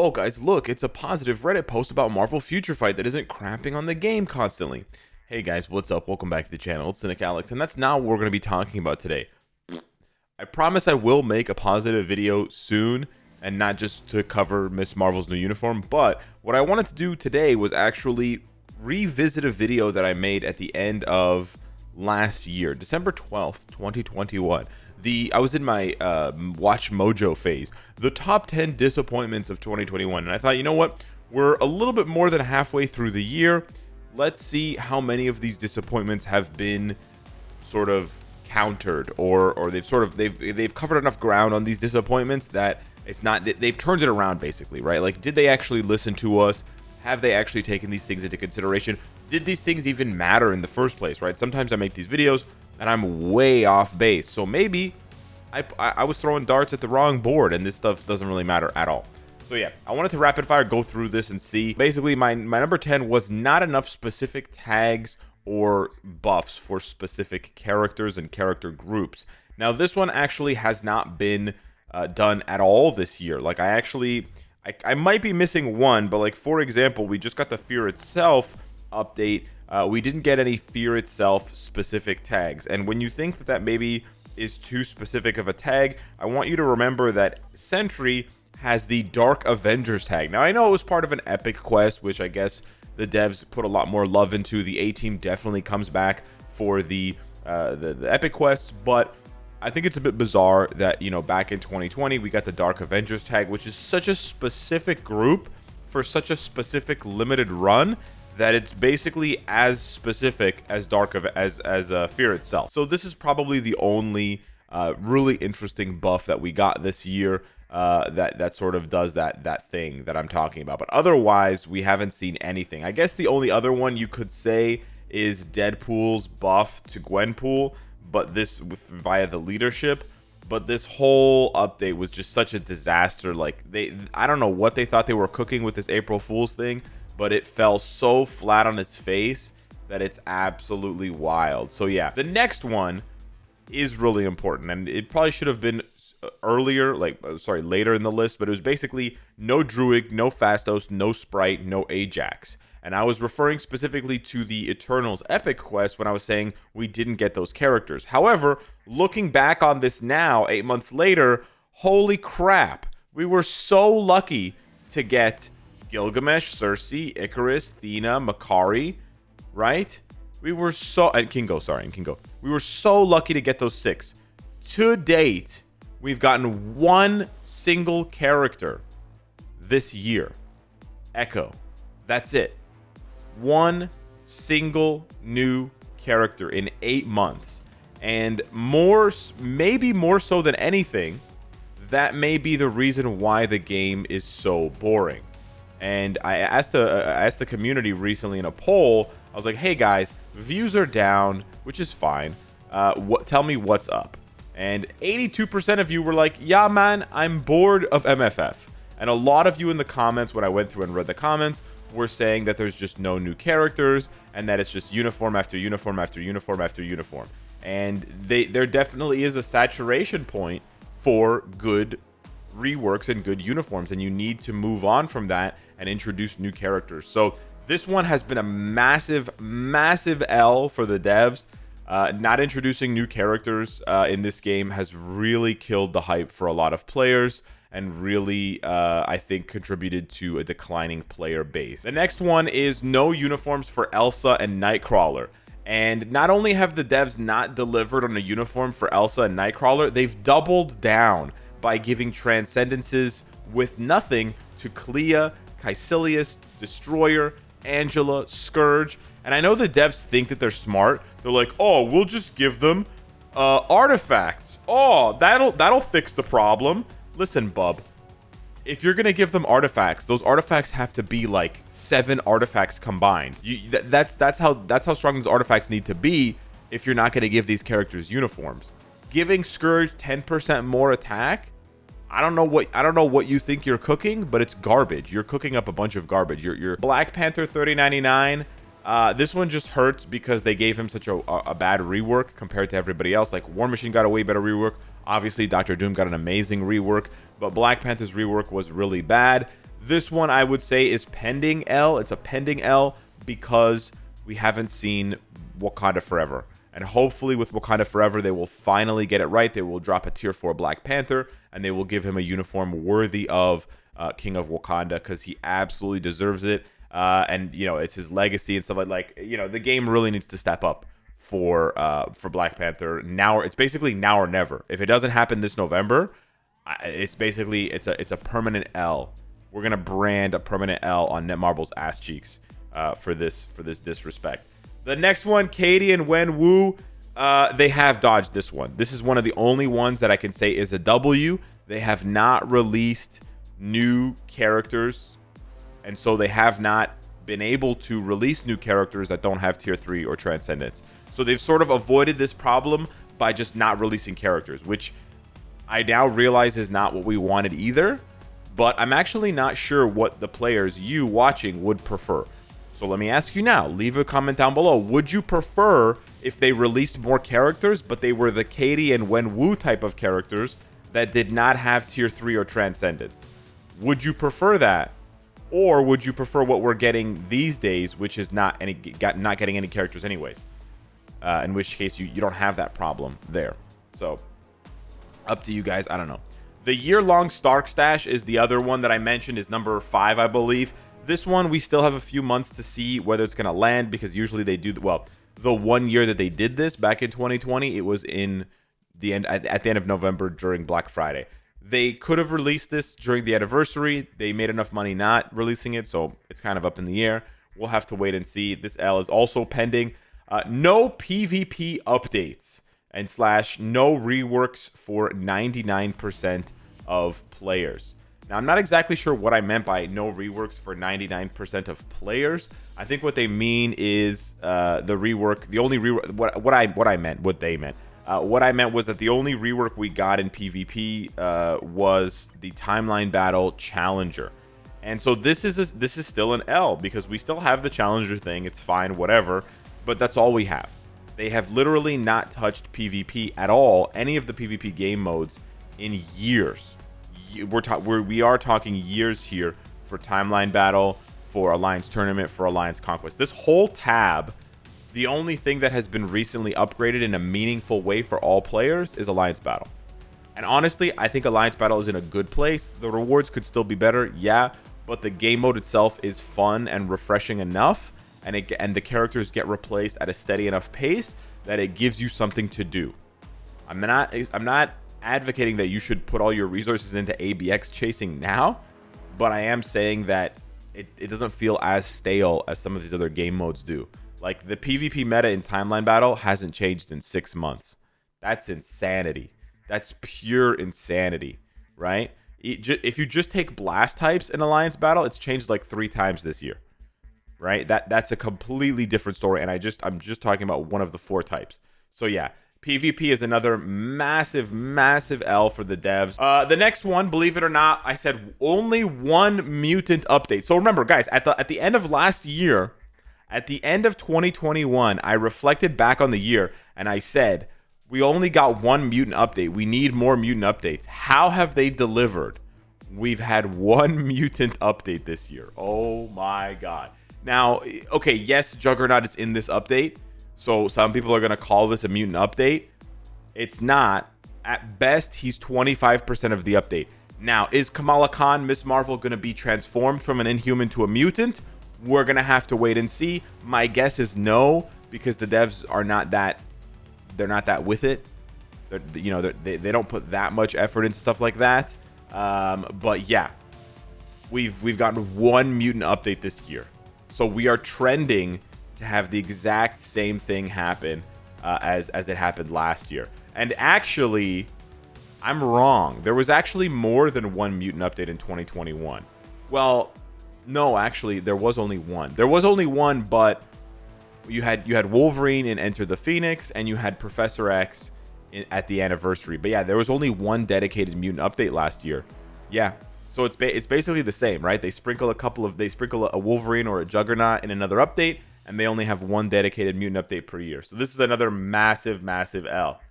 Whoa guys, look, it's a positive Reddit post about Marvel Future Fight that isn't crapping on the game constantly. Hey guys, what's up? Welcome back to the channel. It's Cynicalex, and that's not what we're going to be talking about today. I promise I will make a positive video soon, and not just to cover Miss Marvel's new uniform, but what I wanted to do today was actually revisit a video that I made at the end of last year, December 12th, 2021. I was in my Watch Mojo phase, the top 10 disappointments of 2021, and I thought, you know what, we're a little bit more than halfway through the year. Let's see how many of these disappointments have been sort of countered, or they've covered enough ground on these disappointments that it's not, they've turned it around basically, right? Like, did they actually listen to us? Have they actually taken these things into consideration? Did these things even matter in the first place, right? Sometimes I make these videos and I'm way off base, so maybe I was throwing darts at the wrong board and this stuff doesn't really matter at all. So yeah, I wanted to rapid fire go through this and see. Basically, my number 10 was not enough specific tags or buffs for specific characters and character groups. Now, this one actually has not been done at all this year. Like, I might be missing one, but like, for example, we just got the Fear Itself update. We didn't get any Fear Itself specific tags. And when you think that that maybe is too specific of a tag, I want you to remember that Sentry has the Dark Avengers tag. Now, I know it was part of an epic quest, which I guess the devs put a lot more love into. The A-Team definitely comes back for the epic quests, but I think it's a bit bizarre that, you know, back in 2020, we got the Dark Avengers tag, which is such a specific group for such a specific limited run that it's basically as specific as Fear Itself. So this is probably the only really interesting buff that we got this year that sort of does that thing that I'm talking about. But otherwise, we haven't seen anything. I guess the only other one you could say is Deadpool's buff to Gwenpool, but this via the leadership. But this whole update was just such a disaster. Like, I don't know what they thought they were cooking with this April Fool's thing, but it fell so flat on its face that it's absolutely wild. So yeah, the next one is really important, and it probably should have been earlier, later in the list, but it was basically no Druid, no Phastos, no Sprite, no Ajax. And I was referring specifically to the Eternals epic quest when I was saying we didn't get those characters. However, looking back on this now, 8 months later, holy crap, we were so lucky to get Gilgamesh, Cersei, Icarus, Thena, Makari, right? We were so, and Kingo. We were so lucky to get those 6. To date, we've gotten one single character this year. Echo. That's it. One single new character in 8 months. And maybe more so than anything, that may be the reason why the game is so boring. And I asked the community recently in a poll. I was like, hey guys, views are down, which is fine. Tell me what's up. And 82% of you were like, yeah man, I'm bored of MFF. And a lot of you in the comments, when I went through and read the comments, were saying that there's just no new characters and that it's just uniform after uniform after uniform after uniform. And there definitely is a saturation point for good reworks and good uniforms, and you need to move on from that and introduce new characters. So this one has been a massive L for the devs. Not introducing new characters in this game has really killed the hype for a lot of players, and really, I think, contributed to a declining player base. The next one is no uniforms for Elsa and Nightcrawler. And not only have the devs not delivered on a uniform for Elsa and Nightcrawler, they've doubled down by giving transcendences with nothing to Clea, Caecilius, Destroyer, Angela, Scourge. And I know the devs think that they're smart. They're like, oh, we'll just give them artifacts. Oh, that'll fix the problem. Listen, bub, if you're gonna give them artifacts, those artifacts have to be like 7 artifacts combined. That's how strong those artifacts need to be if you're not gonna give these characters uniforms. Giving Scourge 10% more attack, I don't know what you think you're cooking, but it's garbage. You're cooking up a bunch of garbage. Your Black Panther 3099. This one just hurts because they gave him such a bad rework compared to everybody else. Like, War Machine got a way better rework. Obviously, Dr. Doom got an amazing rework, but Black Panther's rework was really bad. This one I would say is pending L. It's a pending L because we haven't seen Wakanda Forever. And hopefully with Wakanda Forever, they will finally get it right. They will drop a tier 4 Black Panther, and they will give him a uniform worthy of King of Wakanda, because he absolutely deserves it. And, you know, it's his legacy and stuff like, you know, the game really needs to step up for Black Panther. Now, it's basically now or never. If it doesn't happen this November, it's basically, it's a permanent L. We're going to brand a permanent L on Netmarble's ass cheeks for this disrespect. The next one, Katie and Wenwu, they have dodged this one. This is one of the only ones that I can say is a W. They have not released new characters, and so they have not been able to release new characters that don't have tier 3 or transcendence. So they've sort of avoided this problem by just not releasing characters, which I now realize is not what we wanted either. But I'm actually not sure what the players, you watching, would prefer. So let me ask you now, leave a comment down below. Would you prefer if they released more characters, but they were the Katie and Wenwu type of characters that did not have tier 3 or transcendence? Would you prefer that? Or would you prefer what we're getting these days, which is not getting any characters anyways? In which case you don't have that problem there. So up to you guys. I don't know. The year-long Stark stash is the other one that I mentioned, is number 5, I believe. This one, we still have a few months to see whether it's going to land, because usually they do, well, the 1 year that they did this back in 2020, it was in the end, at the end of November during Black Friday. They could have released this during the anniversary. They made enough money not releasing it, so it's kind of up in the air. We'll have to wait and see. This L is also pending. No PvP updates and / no reworks for 99% of players. Now, I'm not exactly sure what I meant by no reworks for 99% of players. I think what they mean is the rework. The only rework. What I meant. What they meant. What I meant was that the only rework we got in PvP was the timeline battle challenger, and so this is still an L, because we still have the challenger thing. It's fine, whatever, but that's all we have. They have literally not touched PvP at all, any of the PvP game modes, in years. We are talking years here for timeline battle, for Alliance Tournament, for Alliance Conquest. This whole tab, the only thing that has been recently upgraded in a meaningful way for all players is Alliance Battle. And honestly, I think Alliance Battle is in a good place. The rewards could still be better, yeah, but the game mode itself is fun and refreshing enough, and the characters get replaced at a steady enough pace that it gives you something to do. I'm not advocating that you should put all your resources into ABX chasing now, but I am saying that it doesn't feel as stale as some of these other game modes do. Like, the PvP meta in timeline battle hasn't changed in 6 months. That's insanity. That's pure insanity, right? If you just take blast types in Alliance battle, it's changed like 3 times this year, right? That's a completely different story, and I'm just talking about one of the 4 types. So yeah, PvP is another massive L for the devs. The next one, believe it or not, I said only 1 mutant update. So remember, guys, at the end of last year, at the end of 2021, I reflected back on the year and I said, we only got 1 mutant update. We need more mutant updates. How have they delivered? We've had 1 mutant update this year. Oh my God. Now, okay, yes, Juggernaut is in this update, so some people are going to call this a mutant update. It's not. At best, he's 25% of the update. Now, is Kamala Khan, Miss Marvel, going to be transformed from an Inhuman to a mutant? We're going to have to wait and see. My guess is no, because the devs are not that, they're not that with it. They don't put that much effort into stuff like that. But yeah, we've gotten 1 mutant update this year. So we are trending to have the exact same thing happen as it happened last year. And actually, I'm wrong. There was actually more than 1 mutant update in 2021. Well, no, actually, there was only 1. There was only 1, but you had Wolverine in Enter the Phoenix, and you had Professor X at the anniversary. But yeah, there was only 1 dedicated mutant update last year. Yeah, so it's basically the same, right? They sprinkle a Wolverine or a Juggernaut in another update, and they only have 1 dedicated mutant update per year. So this is another massive L.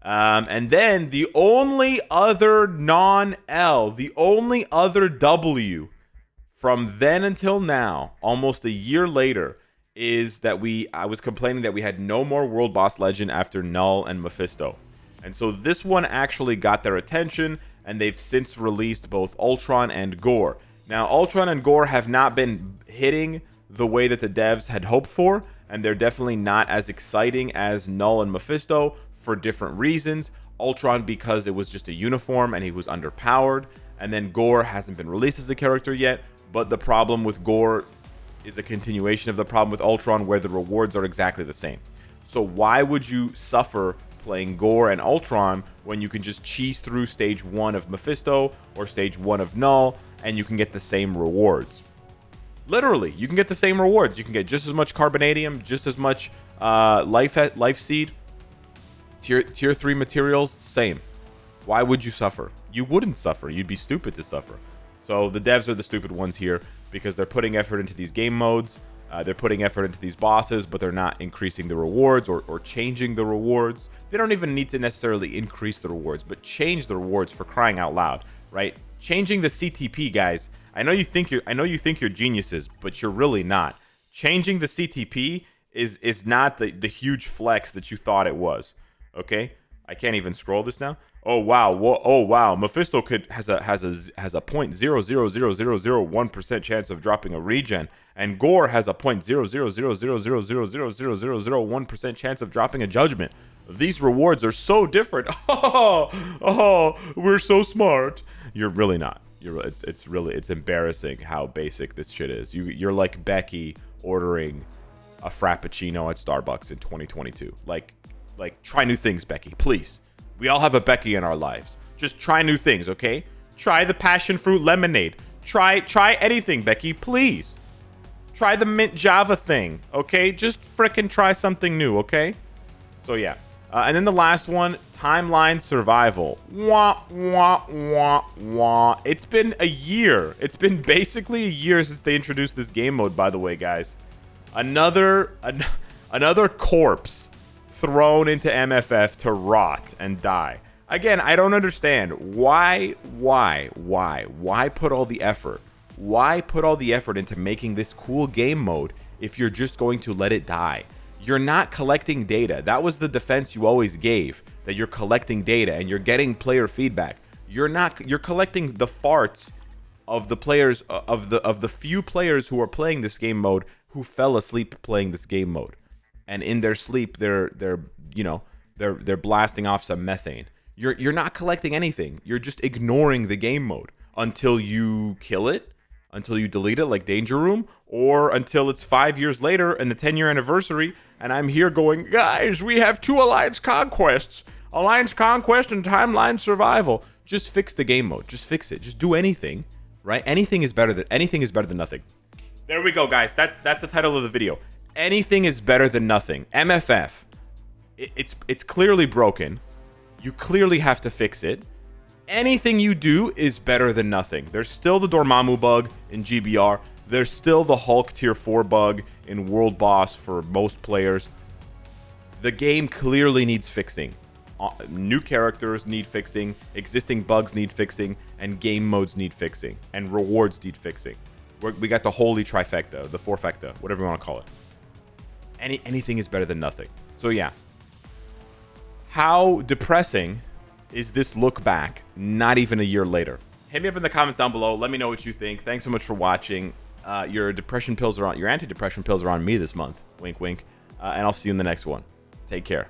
And then the only other non-L, the only other W from then until now, almost a year later, is that I was complaining that we had no more World Boss Legend after Null and Mephisto. And so this one actually got their attention, and they've since released both Ultron and Gore. Now, Ultron and Gore have not been hitting the way that the devs had hoped for, and they're definitely not as exciting as Null and Mephisto for different reasons. Ultron because it was just a uniform and he was underpowered, and then Gore hasn't been released as a character yet, but the problem with Gore is a continuation of the problem with Ultron, where the rewards are exactly the same. So why would you suffer playing Gore and Ultron when you can just cheese through stage 1 of Mephisto or stage 1 of Null and you can get the same rewards? Literally, you can get the same rewards. You can get just as much Carbonadium, just as much life seed, tier 3 materials, same. Why would you suffer? You wouldn't suffer. You'd be stupid to suffer. So the devs are the stupid ones here, because they're putting effort into these game modes, they're putting effort into these bosses, but they're not increasing the rewards or changing the rewards. They don't even need to necessarily increase the rewards, but change the rewards, for crying out loud, right? Changing the CTP, guys. I know you think you're geniuses, but you're really not. Changing the CTP is not the huge flex that you thought it was. Okay? I can't even scroll this now. Oh wow! Oh wow! Mephisto has a 0.0000001% chance of dropping a regen, and Gore has a 0.00000000001% chance of dropping a judgment. These rewards are so different. Oh, we're so smart. You're really not. It's embarrassing how basic this shit is. You're like Becky ordering a Frappuccino at Starbucks in 2022. Like try new things, Becky, please. We all have a Becky in our lives. Just try new things, okay? Try the passion fruit lemonade. Try anything, Becky, please. Try the mint Java thing, okay? Just frickin' try something new, okay? So yeah. And then the last one, timeline survival. Wah, wah, wah, wah. It's been a year. It's been basically a year since they introduced this game mode, by the way, guys. Another corpse thrown into MFF to rot and die. Again, I don't understand. Why put all the effort? Why put all the effort into making this cool game mode if you're just going to let it die? You're not collecting data. That was the defense you always gave, that you're collecting data and you're getting player feedback. You're collecting the farts of the players, of the few players who are playing this game mode who fell asleep playing this game mode. And in their sleep, they're blasting off some methane. You're not collecting anything. You're just ignoring the game mode until you kill it, until you delete it like Danger Room, or until it's 5 years later and the 10-year anniversary, and I'm here going, guys, we have 2 Alliance Conquests. Alliance Conquest and Timeline Survival. Just fix the game mode. Just fix it. Just do anything, right? Anything is better than nothing. There we go, guys. That's the title of the video. Anything is better than nothing. MFF. It's clearly broken. You clearly have to fix it. Anything you do is better than nothing. There's still the Dormammu bug in GBR. There's still the Hulk tier 4 bug in World Boss for most players. The game clearly needs fixing. New characters need fixing. Existing bugs need fixing. And game modes need fixing. And rewards need fixing. We got the holy trifecta, the fourfecta, whatever you want to call it. Anything is better than nothing. So yeah. How depressing is this look back not even a year later? Hit me up in the comments down below. Let me know what you think. Thanks so much for watching. Your anti-depression pills are on me this month. Wink, wink. And I'll see you in the next one. Take care.